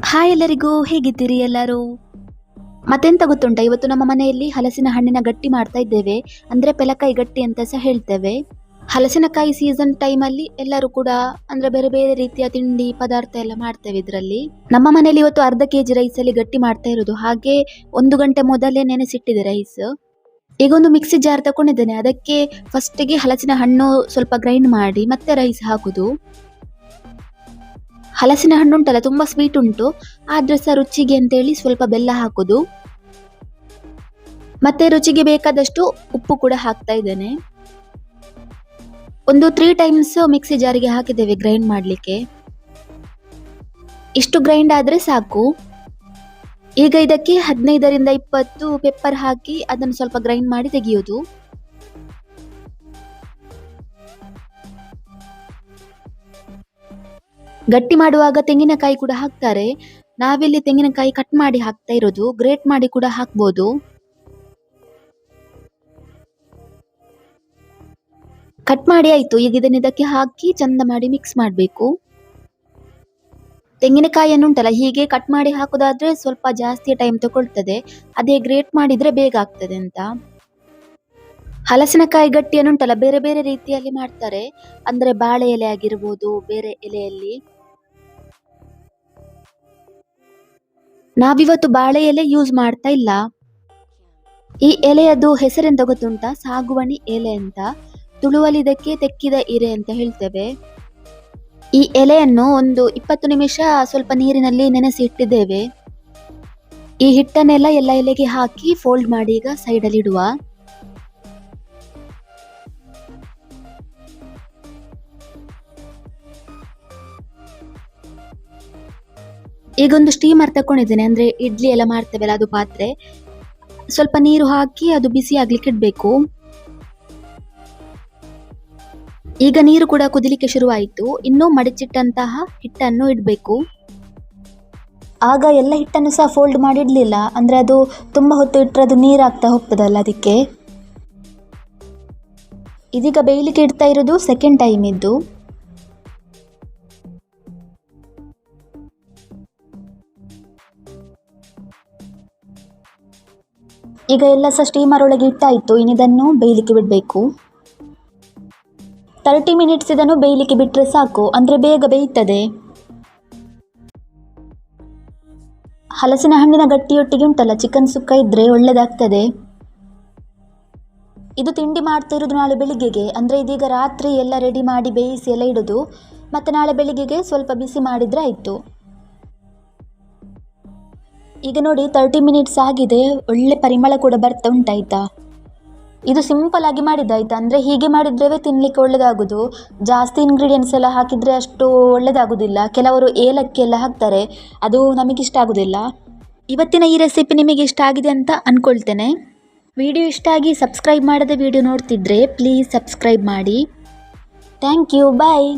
Hi ಎಲ್ಲರಿಗೂ, ಹೇಗಿದ್ದೀರಿ ಎಲ್ಲರೂ? ಮತ್ತೆಂತ ಗೊತ್ತುಂಟ, ಇವತ್ತು ನಮ್ಮ ಮನೆಯಲ್ಲಿ ಹಲಸಿನ ಹಣ್ಣಿನ ಗಟ್ಟಿ ಮಾಡ್ತಾ ಇದ್ದೇವೆ. ಅಂದ್ರೆ ಪೆಲಕಾಯಿ ಗಟ್ಟಿ ಅಂತ ಸಹ ಹೇಳ್ತೇವೆ. ಹಲಸಿನಕಾಯಿ ಸೀಸನ್ ಟೈಮಲ್ಲಿ ಎಲ್ಲರೂ ಕೂಡ ಅಂದ್ರೆ ಬೇರೆ ಬೇರೆ ರೀತಿಯ ತಿಂಡಿ ಪದಾರ್ಥ ಎಲ್ಲ ಮಾಡ್ತೇವೆ ಇದರಲ್ಲಿ. ನಮ್ಮ ಮನೆಯಲ್ಲಿ ಇವತ್ತು ಅರ್ಧ ಕೆಜಿ ರೈಸ್ ಅಲ್ಲಿ ಗಟ್ಟಿ ಮಾಡ್ತಾ ಇರೋದು. ಹಾಗೆ 1 ಗಂಟೆ ಮೊದಲೇ ನೆನೆಸಿಟ್ಟಿದೆ ರೈಸ್. ಈಗ ಒಂದು ಮಿಕ್ಸಿ ಜಾರ್ ತಗೊಂಡಿದ್ದೇನೆ. ಅದಕ್ಕೆ ಫಸ್ಟಿಗೆ ಹಲಸಿನ ಹಣ್ಣು ಸ್ವಲ್ಪ ಗ್ರೈಂಡ್ ಮಾಡಿ ಮತ್ತೆ ರೈಸ್ ಹಾಕುದು. ಹಲಸಿನ ಹಣ್ಣು ಉಂಟಲ್ಲ, ತುಂಬಾ ಸ್ವೀಟ್ ಉಂಟು. ಆದ್ರೆ ಸಹ ರುಚಿಗೆ ಅಂತೇಳಿ ಸ್ವಲ್ಪ ಬೆಲ್ಲ ಹಾಕುದು. ಮತ್ತೆ ರುಚಿಗೆ ಬೇಕಾದಷ್ಟು ಉಪ್ಪು ಕೂಡ ಹಾಕ್ತಾ ಇದ್ದೇನೆ. ಒಂದು 3 ಟೈಮ್ಸ್ ಮಿಕ್ಸಿ ಜಾರಿಗೆ ಹಾಕಿದ್ದೇವೆ ಗ್ರೈಂಡ್ ಮಾಡ್ಲಿಕ್ಕೆ. ಇಷ್ಟು ಗ್ರೈಂಡ್ ಆದ್ರೆ ಸಾಕು. ಈಗ ಇದಕ್ಕೆ 15ರಿಂದ 20 ಪೆಪ್ಪರ್ ಹಾಕಿ ಅದನ್ನು ಸ್ವಲ್ಪ ಗ್ರೈಂಡ್ ಮಾಡಿ ತೆಗೆಯುವುದು. ಗಟ್ಟಿ ಮಾಡುವಾಗ ತೆಂಗಿನಕಾಯಿ ಕೂಡ ಹಾಕ್ತಾರೆ. ನಾವಿಲ್ಲಿ ತೆಂಗಿನಕಾಯಿ ಕಟ್ ಮಾಡಿ ಹಾಕ್ತಾ ಇರೋದು. ಗ್ರೇಟ್ ಮಾಡಿ ಕೂಡ ಹಾಕ್ಬೋದು. ಕಟ್ ಮಾಡಿ ಆಯ್ತು. ಈಗ ಇದನ್ನ ಇದಕ್ಕೆ ಹಾಕಿ ಚಂದ ಮಾಡಿ ಮಿಕ್ಸ್ ಮಾಡಬೇಕು. ತೆಂಗಿನಕಾಯಿಯನ್ನು ಉಂಟಲ್ಲ, ಹೀಗೆ ಕಟ್ ಮಾಡಿ ಹಾಕೋದಾದ್ರೆ ಸ್ವಲ್ಪ ಜಾಸ್ತಿ ಟೈಮ್ ತಗೊಳ್ತದೆ. ಅದೇ ಗ್ರೇಟ್ ಮಾಡಿದ್ರೆ ಬೇಗ ಆಗ್ತದೆ ಅಂತ. ಹಲಸಿನಕಾಯಿ ಗಟ್ಟಿಯನ್ನು ಉಂಟಲ್ಲ, ಬೇರೆ ಬೇರೆ ರೀತಿಯಲ್ಲಿ ಮಾಡ್ತಾರೆ. ಅಂದ್ರೆ ಬಾಳೆ ಎಲೆ ಆಗಿರ್ಬೋದು, ಬೇರೆ ಎಲೆಯಲ್ಲಿ. ನಾವಿವತ್ತು ಬಾಳೆ ಎಲೆ ಯೂಸ್ ಮಾಡ್ತಾ ಇಲ್ಲ. ಈ ಎಲೆಯದ್ದು ಹೆಸರೆಂತ ಗೊತ್ತುಂಟಾ? ಸಾಗುವಣಿ ಎಲೆ ಅಂತ. ತುಳುವಲ್ಲಿ ಇದಕ್ಕೆ ತೆಕ್ಕಿದ ಇರೆ ಅಂತ ಹೇಳ್ತೇವೆ. ಈ ಎಲೆಯನ್ನು ಒಂದು 20 ನಿಮಿಷ ಸ್ವಲ್ಪ ನೀರಿನಲ್ಲಿ ನೆನೆಸಿ ಇಟ್ಟಿದ್ದೇವೆ. ಈ ಹಿಟ್ಟನ್ನೆಲ್ಲ ಎಲ್ಲ ಎಲೆಗೆ ಹಾಕಿ ಫೋಲ್ಡ್ ಮಾಡಿ ಈಗ ಸೈಡಲ್ಲಿ ಇಡುವ. ಈಗ ಒಂದು ಸ್ಟೀಮರ್ ತಕೊಂಡಿದ್ದೇನೆ. ಅಂದ್ರೆ ಇಡ್ಲಿ ಎಲ್ಲ ಮಾಡ್ತೇವಲ್ಲ, ಅದು ಪಾತ್ರೆ. ಸ್ವಲ್ಪ ನೀರು ಹಾಕಿ ಅದು ಬಿಸಿ ಆಗ್ಲಿಕ್ಕೆ ಇಡ್ಬೇಕು. ಈಗ ನೀರು ಕೂಡ ಕುದಿಲಿಕ್ಕೆ ಶುರುವಾಯಿತು. ಇನ್ನು ಮಡಚಿಟ್ಟಂತಹ ಹಿಟ್ಟನ್ನು ಇಡಬೇಕು. ಆಗ ಎಲ್ಲ ಹಿಟ್ಟನ್ನು ಸಹ ಫೋಲ್ಡ್ ಮಾಡಿ ಇಡ್ಲಿಲ್ಲ. ಅಂದ್ರೆ ಅದು ತುಂಬಾ ಹೊತ್ತು ಇಟ್ಟರೆ ಅದು ನೀರಾಗ್ತಾ ಹೋಗ್ತದಲ್ಲ, ಅದಕ್ಕೆ. ಇದೀಗ ಬೇಯಲಿಕ್ಕೆ ಇಡ್ತಾ ಇರೋದು ಸೆಕೆಂಡ್ ಟೈಮ್ ಇದ್ದು. ಈಗ ಎಲ್ಲ ಸಹ ಸ್ಟೀಮರ್ ಒಳಗೆ ಇಟ್ಟಾಯ್ತು. ಇನ್ನಿದನ್ನು ಬೇಯಲಿಕ್ಕೆ ಬಿಡಬೇಕು. 30 ಮಿನಿಟ್ಸ್ ಇದನ್ನು ಬೇಯಲಿಕ್ಕೆ ಬಿಟ್ಟರೆ ಸಾಕು. ಅಂದ್ರೆ ಬೇಗ ಬೇಯ್ತದೆ. ಹಲಸಿನ ಹಣ್ಣಿನ ಗಟ್ಟಿಯೊಟ್ಟಿಗೆ ಉಂಟಲ್ಲ, ಚಿಕನ್ ಸುಕ್ಕ ಇದ್ರೆ ಒಳ್ಳೇದಾಗ್ತದೆ. ಇದು ತಿಂಡಿ ಮಾಡ್ತಾ ಇರೋದು ನಾಳೆ ಬೆಳಿಗ್ಗೆಗೆ. ಅಂದ್ರೆ ಇದೀಗ ರಾತ್ರಿ ಎಲ್ಲ ರೆಡಿ ಮಾಡಿ ಬೇಯಿಸಿ ಎಲ್ಲ ಇಡೋದು. ಮತ್ತೆ ನಾಳೆ ಬೆಳಿಗ್ಗೆಗೆ ಸ್ವಲ್ಪ ಬಿಸಿ ಮಾಡಿದ್ರೆ ಆಯ್ತು. ಈಗ ನೋಡಿ 30 ಮಿನಿಟ್ಸ್ ಆಗಿದೆ. ಒಳ್ಳೆ ಪರಿಮಳ ಕೂಡ ಬರ್ತಾ ಉಂಟಾಯ್ತಾ. ಇದು ಸಿಂಪಲ್ ಆಗಿ ಮಾಡಿದ್ದಾಯ್ತಾ. ಅಂದ್ರೆ ಹೀಗೆ ಮಾಡಿದ್ರೆ ತಿನ್ಲಿಕ್ಕೆ ಒಳ್ಳೇದಾಗುದು. ಜಾಸ್ತಿ ಇಂಗ್ರೀಡಿಯೆಂಟ್ಸ್ ಎಲ್ಲ ಹಾಕಿದ್ರೆ ಅಷ್ಟು ಒಳ್ಳೇದಾಗುದಿಲ್ಲ. ಕೆಲವರು ಏಲಕ್ಕಿ ಎಲ್ಲ ಹಾಕ್ತಾರೆ, ಅದು ನಮಗಿಷ್ಟ ಆಗುದಿಲ್ಲ. ಇವತ್ತಿನ ಈ ರೆಸಿಪಿ ನಿಮಗೆ ಇಷ್ಟ ಆಗಿದೆ ಅಂತ ಅನ್ಕೊಳ್ತೇನೆ. ವಿಡಿಯೋ ಇಷ್ಟ ಆಗಿ ಸಬ್ಸ್ಕ್ರೈಬ್ ಮಾಡದೆ ವಿಡಿಯೋ ನೋಡ್ತಿದ್ರೆ ಪ್ಲೀಸ್ ಸಬ್ಸ್ಕ್ರೈಬ್ ಮಾಡಿ. Thank you, bye.